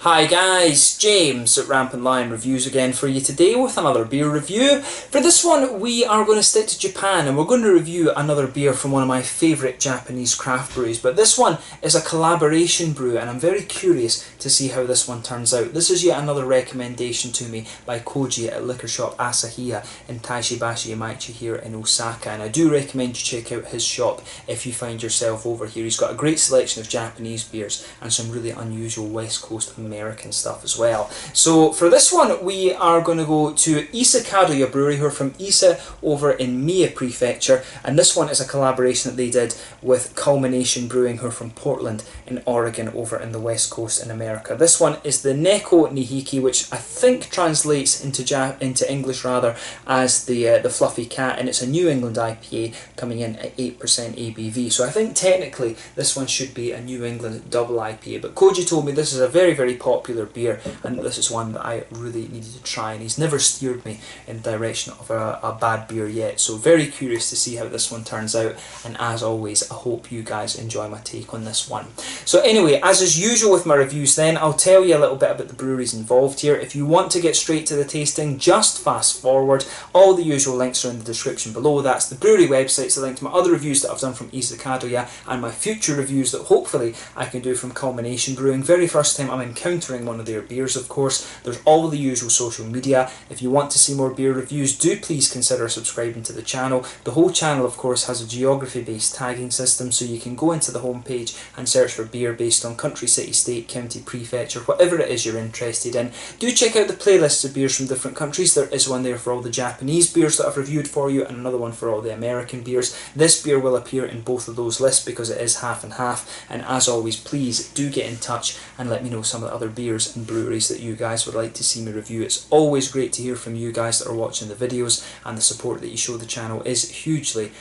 Hi guys, James at RampantLionReviews again for you today with another beer review. For this one we are going to stick to Japan and we're going to review another beer from one of my favourite Japanese craft breweries. But this one is a collaboration brew and I'm very curious to see how this one turns out. This is yet another recommendation to me by Koji at liquor shop Asahiya in Taishibashi Yamaichi here in Osaka, and I do recommend you check out his shop if you find yourself over here. He's got a great selection of Japanese beers and some really unusual West Coast American stuff as well. So for this one we are going to go to Ise Kadoya Brewery, who are from Ise over in Mie Prefecture, and this one is a collaboration that they did with Culmination Brewing, who are from Portland in Oregon over in the West Coast in America. This one is the Neko Nihiki, which I think translates into English rather as the fluffy cat, and it's a New England IPA coming in at 8% ABV. So I think technically this one should be a New England double IPA, but Koji told me this is a very popular beer and this is one that I really needed to try, and he's never steered me in the direction of a bad beer yet, so very curious to see how this one turns out, and as always I hope you guys enjoy my take on this one. So anyway, as is usual with my reviews then, I'll tell you a little bit about the breweries involved here. If you want to get straight to the tasting, just fast forward. All the usual links are in the description below. That's the brewery websites, the link to my other reviews that I've done from Ise Kadoya, and my future reviews that hopefully I can do from Culmination Brewing. Very first time I'm encountering one of their beers, of course. There's all the usual social media. If you want to see more beer reviews, do please consider subscribing to the channel. The whole channel, of course, has a geography-based tagging system, so you can go into the homepage and search for beer based on country, city, state, county, prefecture, whatever it is you're interested in. Do check out the playlists of beers from different countries. There is one there for all the Japanese beers that I've reviewed for you, and another one for all the American beers. This beer will appear in both of those lists because it is half and half, and as always, please do get in touch and let me know some of the other beers and breweries that you guys would like to see me review. It's always great to hear from you guys that are watching the videos, and the support that you show the channel is hugely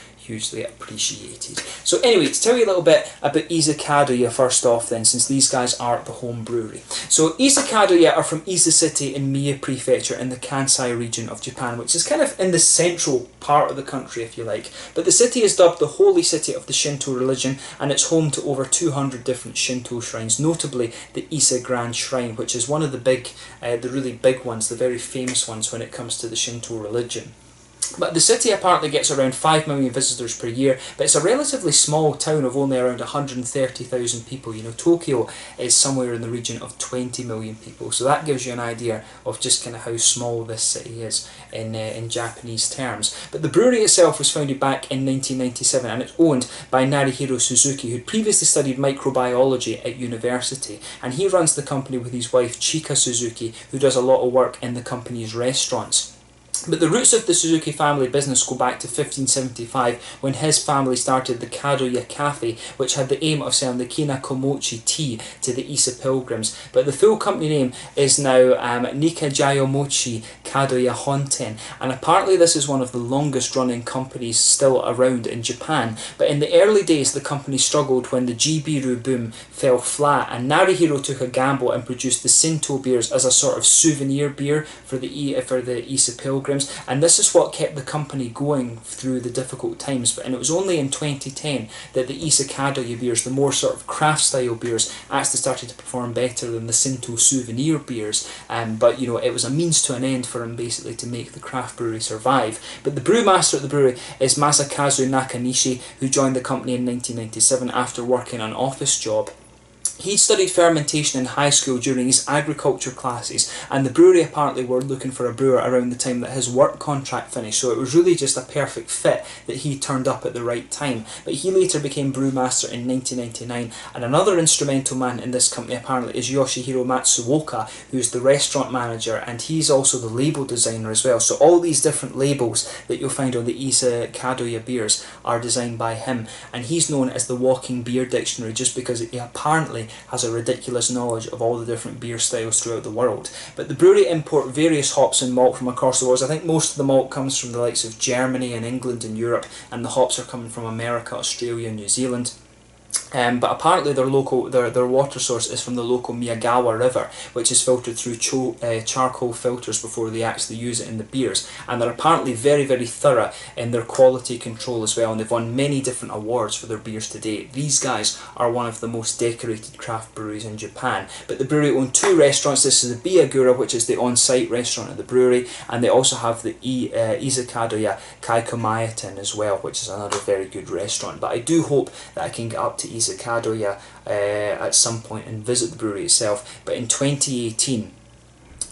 appreciated. So anyway, to tell you a little bit about Ise Kadoya first off then, since these guys are the home brewery. So Ise Kadoya are from Ise City in Mie Prefecture in the Kansai region of Japan, which is kind of in the central part of the country if you like. But the city is dubbed the holy city of the Shinto religion, and it's home to over 200 different Shinto shrines, notably the Ise Grand Shrine, which is one of the really big ones, the very famous ones when it comes to the Shinto religion. But the city apparently gets around 5 million visitors per year, but it's a relatively small town of only around 130,000 people. You know, Tokyo is somewhere in the region of 20 million people, so that gives you an idea of just kind of how small this city is in Japanese terms. But the brewery itself was founded back in 1997, and it's owned by Narihiro Suzuki, who'd previously studied microbiology at university, and he runs the company with his wife Chika Suzuki, who does a lot of work in the company's restaurants. But the roots of the Suzuki family business go back to 1575 when his family started the Kadoya Cafe, which had the aim of selling the Kinakomochi tea to the Ise pilgrims. But the full company name is now Nikajayomochi Kadoya Honten, and apparently this is one of the longest running companies still around in Japan. But in the early days the company struggled when the Jibiru boom fell flat, and Narihiro took a gamble and produced the Shinto beers as a sort of souvenir beer for the Ise pilgrims. And this is what kept the company going through the difficult times. And it was only in 2010 that the Ise Kadoya beers, the more sort of craft style beers, actually started to perform better than the Shinto souvenir beers. But you know, it was a means to an end for him basically to make the craft brewery survive. But the brewmaster at the brewery is Masakazu Nakanishi, who joined the company in 1997 after working an office job. He studied fermentation in high school during his agriculture classes, and the brewery apparently were looking for a brewer around the time that his work contract finished, so it was really just a perfect fit that he turned up at the right time. But he later became brewmaster in 1999, and another instrumental man in this company apparently is Yoshihiro Matsuoka, who's the restaurant manager, and he's also the label designer as well. So all these different labels that you'll find on the Ise Kadoya beers are designed by him, and he's known as the walking beer dictionary just because he apparently has a ridiculous knowledge of all the different beer styles throughout the world. But the brewery import various hops and malt from across the world. I think most of the malt comes from the likes of Germany and England and Europe, and the hops are coming from America, Australia and New Zealand. But apparently their water source is from the local Miyagawa River, which is filtered through charcoal filters before they actually use it in the beers. And they're apparently very, very thorough in their quality control as well, and they've won many different awards for their beers to date. These guys are one of the most decorated craft breweries in Japan. But the brewery own 2 restaurants. This is the Biyagura, which is the on-site restaurant at the brewery, and they also have the Ise Kadoya Kaikumayaten as well, which is another very good restaurant. But I do hope that I can get up to Ise Kadoya at some point and visit the brewery itself. But in 2018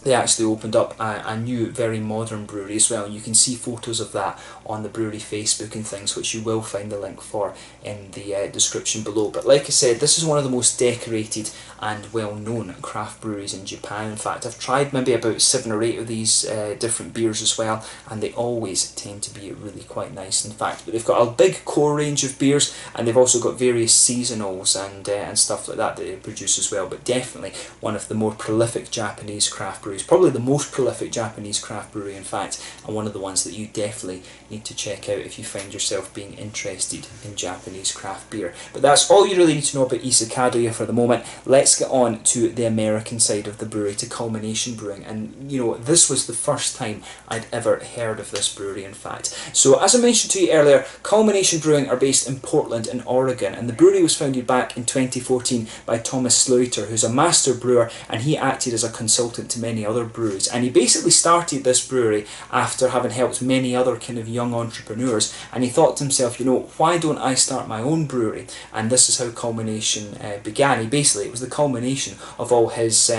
they actually opened up a new, very modern brewery as well, and you can see photos of that on the brewery Facebook and things, which you will find the link for in the description below. But like I said, this is one of the most decorated and well-known craft breweries in Japan. In fact, I've tried maybe about 7 or 8 of these different beers as well, and they always tend to be really quite nice. In fact, but they've got a big core range of beers, and they've also got various seasonals and stuff like that they produce as well. But definitely one of the more prolific Japanese craft breweries, probably the most prolific Japanese craft brewery in fact, and one of the ones that you definitely need to check out if you find yourself being interested in Japanese craft beer. But that's all you really need to know about Ise Kadoya for the moment. Let's get on to the American side of the brewery, to Culmination Brewing. And you know, this was the first time I'd ever heard of this brewery in fact. So as I mentioned to you earlier, Culmination Brewing are based in Portland in Oregon, and the brewery was founded back in 2014 by Thomas Slaughter, who's a master brewer, and he acted as a consultant to many other breweries. And he basically started this brewery after having helped many other kind of young entrepreneurs, and he thought to himself, you know, why don't I start my own brewery? And this is how Culmination began. It was the culmination of all his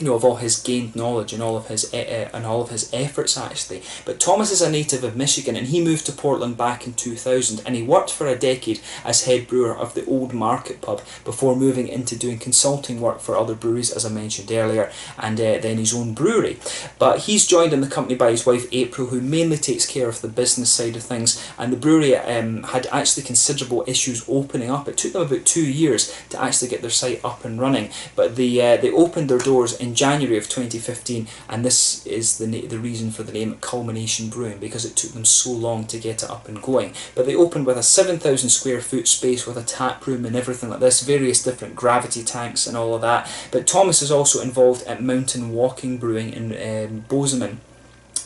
of all his gained knowledge and all of his efforts actually. But Thomas is a native of Michigan, and he moved to Portland back in 2000, and he worked for a decade as head brewer of the Old Market pub before moving into doing consulting work for other breweries, as I mentioned earlier, and then his own brewery. But he's joined in the company by his wife April, who mainly takes care of the business side of things, and the brewery had actually considerable issues opening up. It took them about 2 years to actually get their site up and running, but they opened their doors in January of 2015, and this is the reason for the name Culmination Brewing, because it took them so long to get it up and going. But they opened with a 7,000 square foot space with a tap room and everything like this, various different gravity tanks and all of that. But Thomas is also involved at Mountain Walking Brewing in Bozeman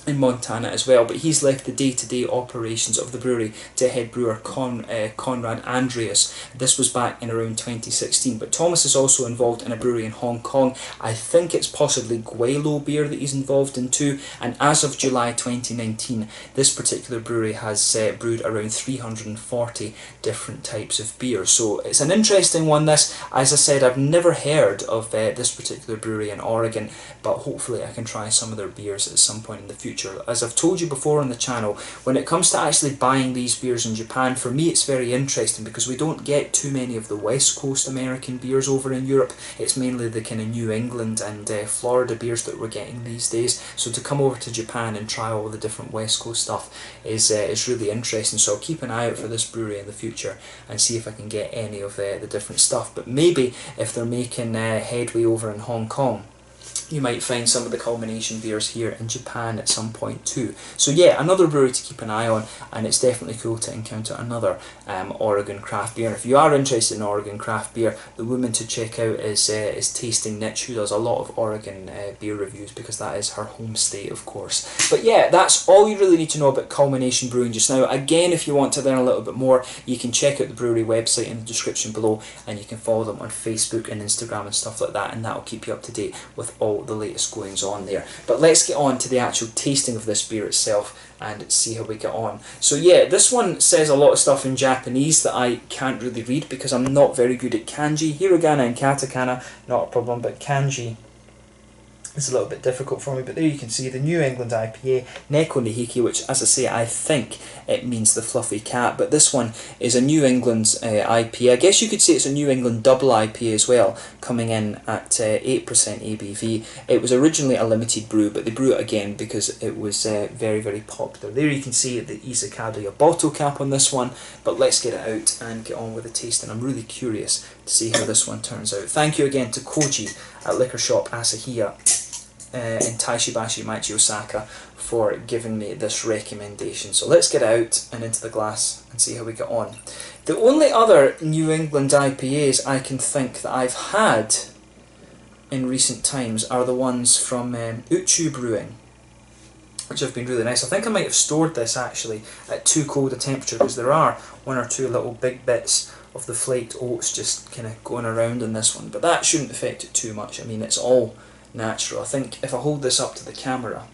in Montana as well, but he's left the day-to-day operations of the brewery to head brewer Conrad Andreas. This was back in around 2016. But Thomas is also involved in a brewery in Hong Kong. I think it's possibly Guelo beer that he's involved in too, and as of July 2019 this particular brewery has brewed around 340 different types of beer. So it's an interesting one this. As I said, I've never heard of this particular brewery in Oregon, but hopefully I can try some of their beers at some point in the future. As I've told you before on the channel, when it comes to actually buying these beers in Japan, for me it's very interesting because we don't get too many of the West Coast American beers over in Europe. It's mainly the kind of New England and Florida beers that we're getting these days. So to come over to Japan and try all the different West Coast stuff is really interesting. So I'll keep an eye out for this brewery in the future and see if I can get any of the different stuff. But maybe if they're making headway over in Hong Kong, you might find some of the Culmination beers here in Japan at some point too. So yeah, another brewery to keep an eye on, and it's definitely cool to encounter another Oregon craft beer. And if you are interested in Oregon craft beer, the woman to check out is Tasting Niche, who does a lot of Oregon beer reviews, because that is her home state, of course. But yeah, that's all you really need to know about Culmination Brewing just now. Again, if you want to learn a little bit more, you can check out the brewery website in the description below, and you can follow them on Facebook and Instagram and stuff like that, and that will keep you up to date with all the latest goings on there. But let's get on to the actual tasting of this beer itself and see how we get on. So yeah, this one says a lot of stuff in Japanese that I can't really read because I'm not very good at kanji. Hiragana and katakana, not a problem, but kanji it's a little bit difficult for me. But there you can see the New England IPA, Neko Nihiki, which, as I say, I think it means the fluffy cat, but this one is a New England IPA. I guess you could say it's a New England double IPA as well, coming in at 8% ABV. It was originally a limited brew, but they brew it again because it was very, very popular. There you can see the Ise Kadoya bottle cap on this one, but let's get it out and get on with the tasting. I'm really curious to see how this one turns out. Thank you again to Koji at Liquor Shop Asahiya in Taishibashi, Maichi, Osaka, for giving me this recommendation. So let's get out and into the glass and see how we get on. The only other New England IPAs I can think that I've had in recent times are the ones from Yuzu Brewing, which have been really nice. I think I might have stored this actually at too cold a temperature, because there are one or two little big bits of the flaked oats just kind of going around in this one, but that shouldn't affect it too much. I mean, it's all natural. I think if I hold this up to the camera,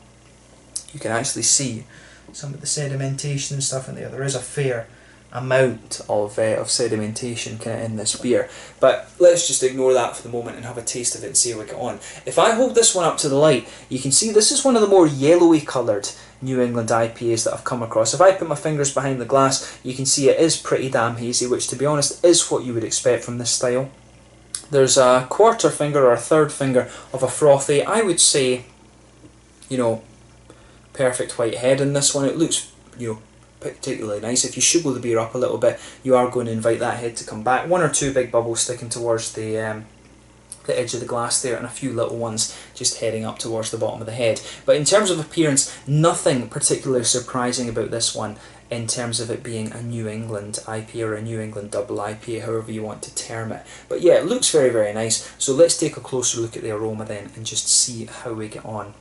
you can actually see some of the sedimentation and stuff in there. There is a fair amount of sedimentation kind of in this beer, but let's just ignore that for the moment and have a taste of it and see how we get on. If I hold this one up to the light, you can see this is one of the more yellowy coloured New England IPAs that I've come across. If I put my fingers behind the glass, you can see it is pretty damn hazy, which to be honest is what you would expect from this style. There's a quarter finger or a third finger of a frothy, I would say, you know, perfect white head in this one. It looks, you know, particularly nice. If you sugar the beer up a little bit, you are going to invite that head to come back. One or two big bubbles sticking towards the edge of the glass there, and a few little ones just heading up towards the bottom of the head. But in terms of appearance, nothing particularly surprising about this one in terms of it being a New England IPA or a New England double IPA, however you want to term it. But yeah, it looks very, very nice. So let's take a closer look at the aroma then and just see how we get on.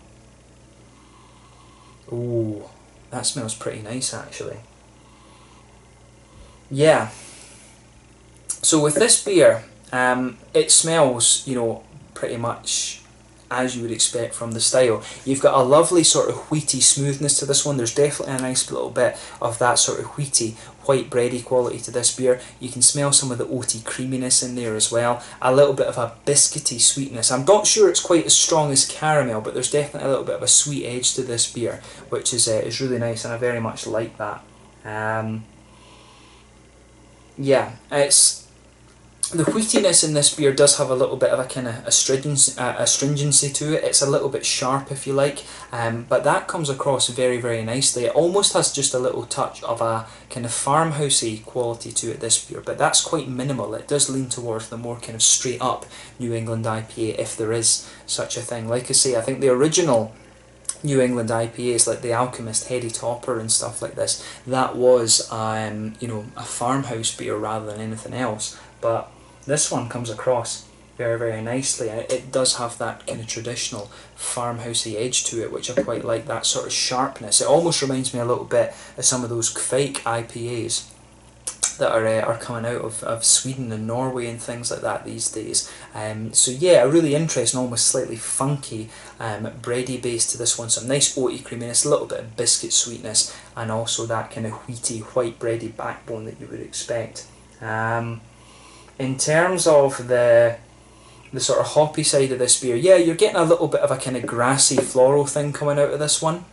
Ooh, that smells pretty nice actually. Yeah. So with this beer, it smells, you know, pretty much as you would expect from the style. You've got a lovely sort of wheaty smoothness to this one. There's definitely a nice little bit of that sort of wheaty, white bready quality to this beer. You can smell some of the oaty creaminess in there as well. A little bit of a biscuity sweetness. I'm not sure it's quite as strong as caramel, but there's definitely a little bit of a sweet edge to this beer, which is really nice, and I very much like that. Yeah, it's... The wheatiness in this beer does have a little bit of a kind of astringency to it. It's a little bit sharp, if you like, but that comes across very, very nicely. It almost has just a little touch of a kind of farmhousey quality to it, this beer, but that's quite minimal. It does lean towards the more kind of straight up New England IPA, if there is such a thing. Like I say, I think the original New England IPAs, like the Alchemist Heady Topper and stuff like this, that was you know, a farmhouse beer rather than anything else. But this one comes across very, very nicely. It does have that kind of traditional farmhousey edge to it, which I quite like, that sort of sharpness. It almost reminds me a little bit of some of those fake IPAs that are coming out of Sweden and Norway and things like that these days. So yeah, a really interesting, almost slightly funky bready base to this one. Some nice oaty creaminess, a little bit of biscuit sweetness, and also that kind of wheaty, white bready backbone that you would expect. In terms of the sort of hoppy side of this beer, yeah, you're getting a little bit of a kind of grassy floral thing coming out of this one.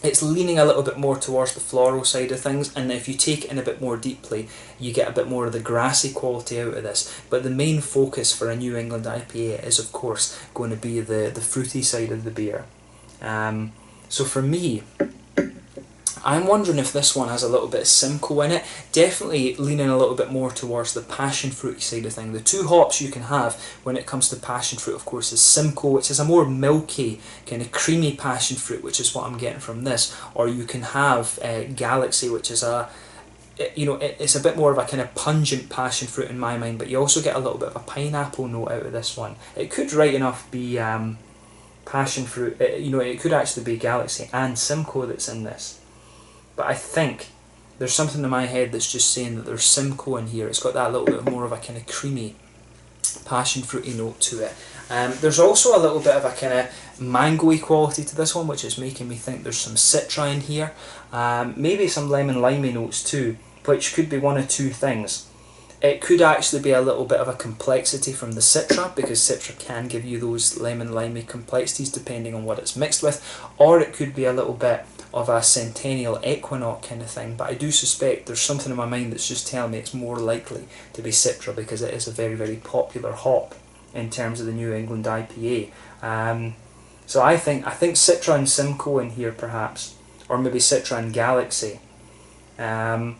It's leaning a little bit more towards the floral side of things, and if you take it in a bit more deeply, you get a bit more of the grassy quality out of this. But the main focus for a New England IPA is, of course, going to be the fruity side of the beer. So for me, I'm wondering if this one has a little bit of Simcoe in it. Definitely leaning a little bit more towards the passion fruity side of thing. The two hops you can have when it comes to passion fruit, of course, is Simcoe, which is a more milky, kind of creamy passion fruit, which is what I'm getting from this. Or you can have Galaxy, which is it's a bit more of a kind of pungent passion fruit in my mind, but you also get a little bit of a pineapple note out of this one. It could right enough be passion fruit, it could actually be Galaxy and Simcoe that's in this. But I think there's something in my head that's just saying that there's Simcoe in here. It's got that little bit more of a kind of creamy, passion fruity note to it. There's also a little bit of a kind of mangoey quality to this one, which is making me think there's some citra in here. Maybe some lemon limey notes too, which could be one of two things. It could actually be a little bit of a complexity from the citra, because citra can give you those lemon limey complexities depending on what it's mixed with, or it could be a little bit of a Centennial Equinox kind of thing, but I do suspect there's something in my mind that's just telling me it's more likely to be citra, because it is a very, very popular hop in terms of the New England IPA. So I think citra and Simcoe in here perhaps, or maybe citra and Galaxy. And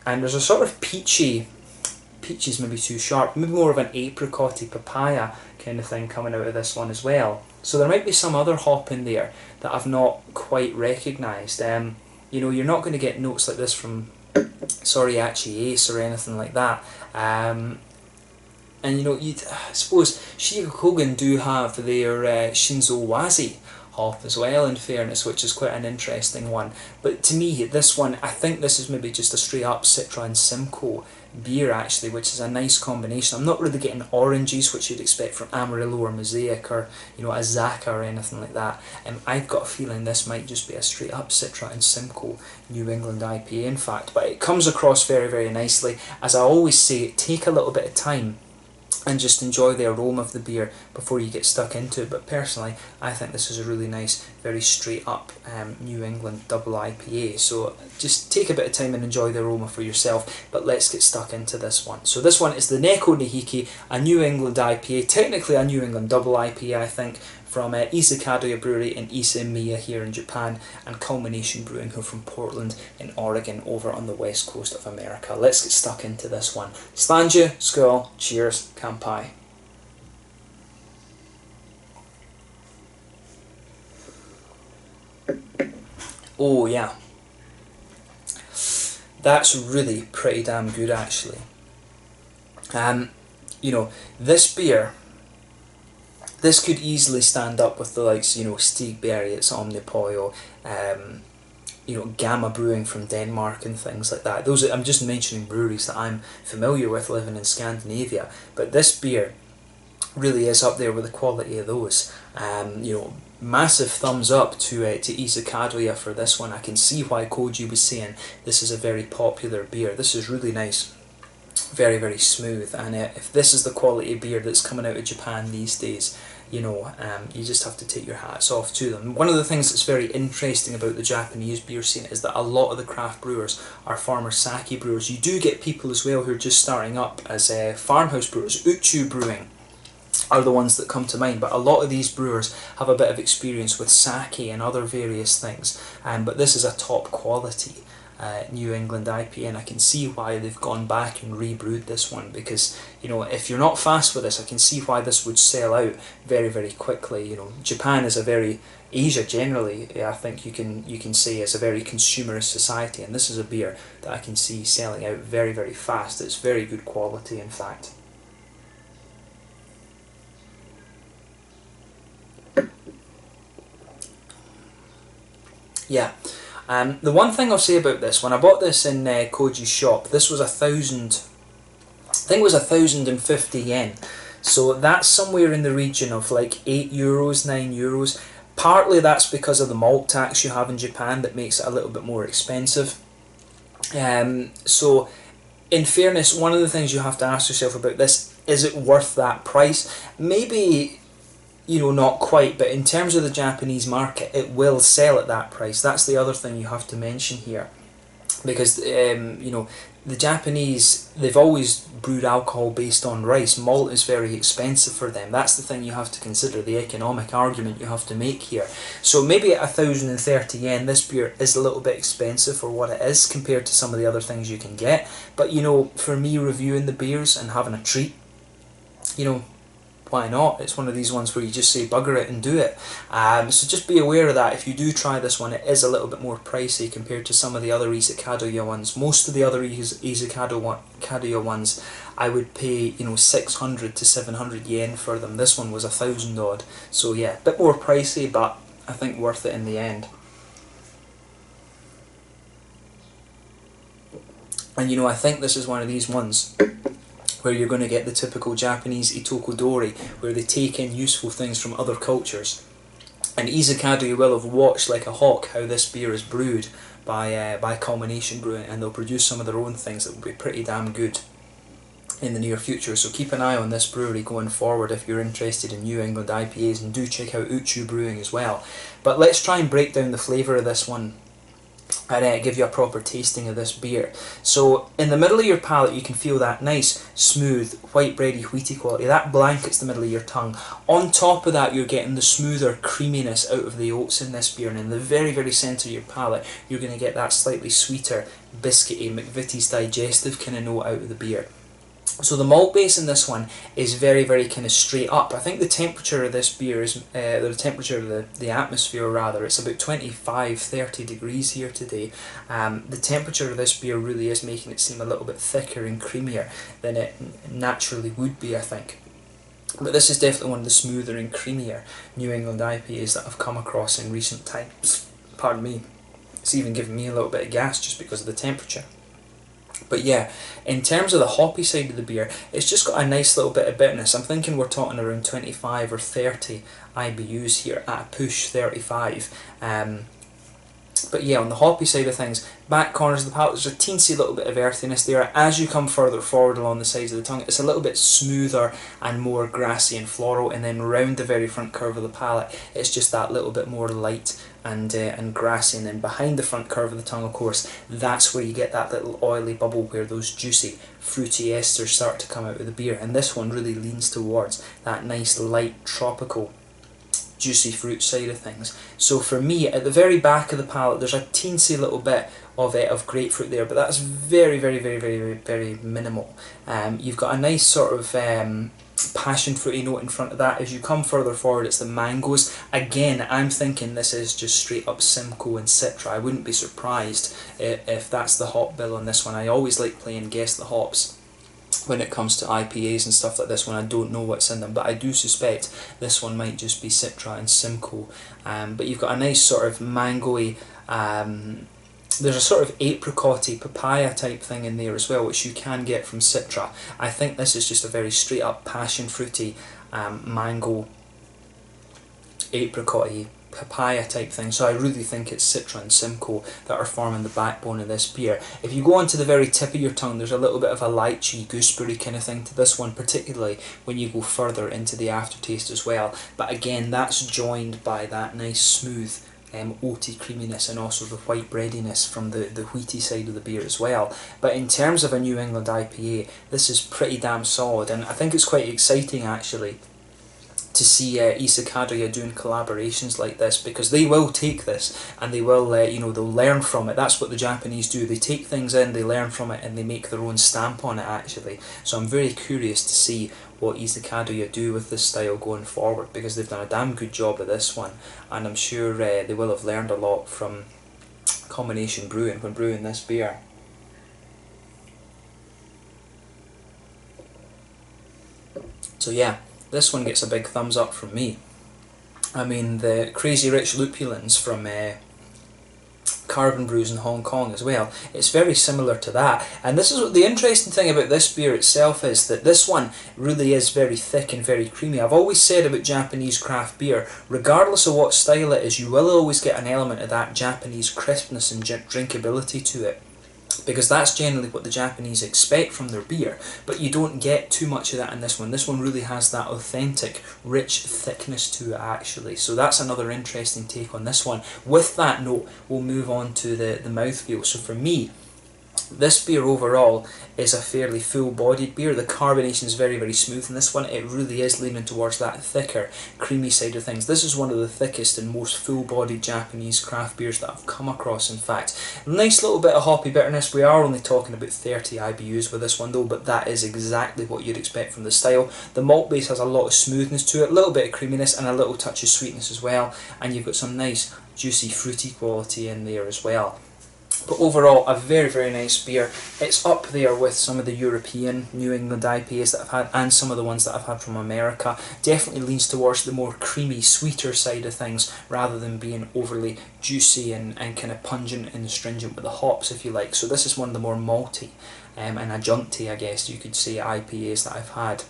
there's a sort of peachy, peachy's maybe too sharp, maybe more of an apricotty papaya kind of thing coming out of this one as well. So there might be some other hop in there that I've not quite recognised. You're not going to get notes like this from soriachi ace or anything like that. And you know, I suppose Shikokogen do have their Shinzo Wazi hop as well, in fairness, which is quite an interesting one. But to me, this one, I think this is maybe just a straight up Citra and Simcoe beer actually, which is a nice combination. I'm not really getting oranges, which you'd expect from Amarillo or Mosaic or, you know, Azaka or anything like that. I've got a feeling this might just be a straight up Citra and Simcoe New England IPA in fact. But it comes across very, very nicely. As I always say, take a little bit of time and just enjoy the aroma of the beer before you get stuck into it. But personally, I think this is a really nice, very straight up New England double IPA. So just take a bit of time and enjoy the aroma for yourself, but let's get stuck into this one. So this one is the Neko Nihiki, a New England IPA, technically a New England double IPA I think, from Ise Kadoya Brewery in Ise, Mie here in Japan, and Culmination Brewing, who are from Portland in Oregon over on the west coast of America. Let's get stuck into this one. Slàinte, skål, cheers, kanpai. Oh yeah, that's really pretty damn good actually. You know, this beer, this could easily stand up with the likes, you know, Stigberg at Omnipollo, you know, Gamma Brewing from Denmark and things like that. Those I'm just mentioning breweries that I'm familiar with living in Scandinavia, but this beer really is up there with the quality of those. You know, massive thumbs up to Ise Kadoya for this one. I can see why Koji was saying this is a very popular beer. This is really nice. Very, very smooth, and if this is the quality of beer that's coming out of Japan these days, you know, you just have to take your hats off to them. One of the things that's very interesting about the Japanese beer scene is that a lot of the craft brewers are farmer sake brewers. You do get people as well who are just starting up as farmhouse brewers. Uchu Brewing are the ones that come to mind, but a lot of these brewers have a bit of experience with sake and other various things, but this is a top quality New England IPA, and I can see why they've gone back and rebrewed this one, because, you know, if you're not fast with this, I can see why this would sell out very, very quickly. You know, Japan is a very, Asia generally, I think you can say, is a very consumerist society, and this is a beer that I can see selling out very, very fast. It's very good quality, in fact. Yeah. The one thing I'll say about this, when I bought this in Koji's shop, this was 1,000, I think it was 1,050 yen. So that's somewhere in the region of like €8, €9. Partly that's because of the malt tax you have in Japan that makes it a little bit more expensive. So in fairness, one of the things you have to ask yourself about this, is it worth that price? Maybe, you know, not quite, but in terms of the Japanese market, it will sell at that price. That's the other thing you have to mention here, because you know, the Japanese, they've always brewed alcohol based on rice. Malt is very expensive for them. That's the thing you have to consider, the economic argument you have to make here. So maybe at 1,030 yen, this beer is a little bit expensive for what it is compared to some of the other things you can get. But, you know, for me reviewing the beers and having a treat, you know, why not? It's one of these ones where you just say bugger it and do it. So just be aware of that. If you do try this one, it is a little bit more pricey compared to some of the other Ise Kadoya ones. Most of the other Ise Kadoya ones, I would pay, you know, 600 to 700 yen for them. This one was 1,000 odd. So yeah, a bit more pricey, but I think worth it in the end. And you know, I think this is one of these ones where you're going to get the typical Japanese itokodori, where they take in useful things from other cultures. And Ise Kadoya will have watched like a hawk how this beer is brewed by Culmination Brewing, and they'll produce some of their own things that will be pretty damn good in the near future. So keep an eye on this brewery going forward if you're interested in New England IPAs, and do check out Uchu Brewing as well. But let's try and break down the flavour of this one and give you a proper tasting of this beer. So in the middle of your palate you can feel that nice, smooth, white bready, wheaty quality. That blankets the middle of your tongue. On top of that, you're getting the smoother creaminess out of the oats in this beer, and in the very, very centre of your palate you're going to get that slightly sweeter, biscuity, McVitie's digestive kind of note out of the beer. So the malt base in this one is very, very kind of straight up. I think the temperature of this beer is, the temperature of the atmosphere rather, it's about 25-30 degrees here today. The temperature of this beer really is making it seem a little bit thicker and creamier than it naturally would be, I think. But this is definitely one of the smoother and creamier New England IPAs that I've come across in recent times. Pardon me. It's even giving me a little bit of gas just because of the temperature. But yeah, in terms of the hoppy side of the beer, it's just got a nice little bit of bitterness. I'm thinking we're talking around 25 or 30 IBUs here, at a push 35. But yeah, on the hoppy side of things, back corners of the palate, there's a teensy little bit of earthiness there. As you come further forward along the sides of the tongue, it's a little bit smoother and more grassy and floral, and then round the very front curve of the palate, it's just that little bit more light and grassy, and then behind the front curve of the tongue, of course, that's where you get that little oily bubble where those juicy, fruity esters start to come out of the beer, and this one really leans towards that nice, light, tropical, juicy fruit side of things. So for me, at the very back of the palate, there's a teensy little bit of grapefruit there, but that's very, very, very, very, very, very minimal. You've got a nice sort of passion fruity note in front of that. As you come further forward, it's the mangoes. Again, I'm thinking this is just straight up Simcoe and Citra. I wouldn't be surprised if that's the hop bill on this one. I always like playing guess the hops when it comes to IPAs and stuff like this when I don't know what's in them, but I do suspect this one might just be Citra and Simcoe. But you've got a nice sort of mangoey, there's a sort of apricot-y papaya type thing in there as well, which you can get from Citra. I think this is just a very straight up passion fruity, mango, apricot-y papaya type thing. So I really think it's Citra and Simcoe that are forming the backbone of this beer. If you go onto the very tip of your tongue, there's a little bit of a lychee, gooseberry kind of thing to this one, particularly when you go further into the aftertaste as well. But again, that's joined by that nice smooth oaty creaminess and also the white breadiness from the wheaty side of the beer as well. But in terms of a New England IPA, this is pretty damn solid, and I think it's quite exciting actually to see Ise Kadoya doing collaborations like this, because they will take this and they will, they'll learn from it. That's what the Japanese do. They take things in, they learn from it, and they make their own stamp on it actually. So I'm very curious to see what Ise Kadoya do with this style going forward, because they've done a damn good job of this one, and I'm sure they will have learned a lot from Culmination Brewing when brewing this beer. So yeah, this one gets a big thumbs up from me. I mean, the Crazy Rich Lupulins from Carbon Brews in Hong Kong as well, it's very similar to that. And this is what the interesting thing about this beer itself is, that this one really is very thick and very creamy. I've always said about Japanese craft beer, regardless of what style it is, you will always get an element of that Japanese crispness and drinkability to it, because that's generally what the Japanese expect from their beer, but you don't get too much of that in this one. This one really has that authentic, rich thickness to it actually, so that's another interesting take on this one. With that note, we'll move on to the mouthfeel. So for me, this beer overall is a fairly full-bodied beer. The carbonation is very, very smooth in this one. It really is leaning towards that thicker, creamy side of things. This is one of the thickest and most full-bodied Japanese craft beers that I've come across, in fact. Nice little bit of hoppy bitterness. We are only talking about 30 IBUs with this one though, but that is exactly what you'd expect from the style. The malt base has a lot of smoothness to it, a little bit of creaminess and a little touch of sweetness as well, and you've got some nice, juicy, fruity quality in there as well. But overall, a very, very nice beer. It's up there with some of the European New England IPAs that I've had, and some of the ones that I've had from America. Definitely leans towards the more creamy, sweeter side of things, rather than being overly juicy and kind of pungent and astringent with the hops, if you like. So this is one of the more malty and adjuncty, I guess you could say, IPAs that I've had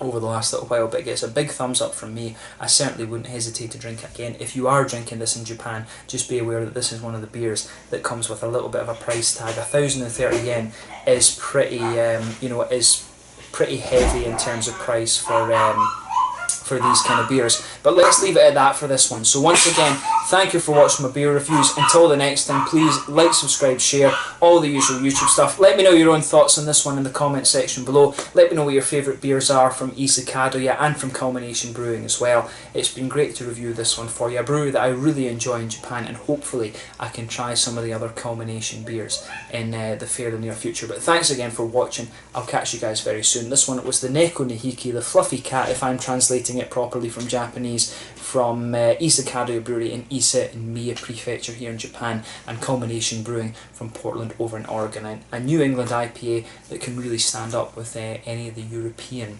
over the last little while, but it gets a big thumbs up from me. I certainly wouldn't hesitate to drink it again. If you are drinking this in Japan, just be aware that this is one of the beers that comes with a little bit of a price tag. 1,030 yen is pretty, is pretty heavy in terms of price for for these kind of beers. But let's leave it at that for this one. So once again, thank you for watching my beer reviews. Until the next time, please like, subscribe, share, all the usual YouTube stuff. Let me know your own thoughts on this one in the comment section below. Let me know what your favourite beers are from Ise Kadoya and from Culmination Brewing as well. It's been great to review this one for you, a brewery that I really enjoy in Japan, and hopefully I can try some of the other Culmination beers in the fairly near future. But thanks again for watching. I'll catch you guys very soon. This one was the Neko Nihiki, the fluffy cat, if I'm translating it properly from Japanese, from Ise Kadoya Brewery in Ise in Mie Prefecture here in Japan, and Culmination Brewing from Portland over in Oregon. A New England IPA that can really stand up with any of the European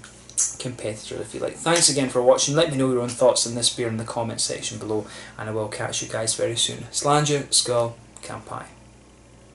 competitors, if you like. Thanks again for watching. Let me know your own thoughts on this beer in the comment section below, and I will catch you guys very soon. Slàinte, Skull, Kampai.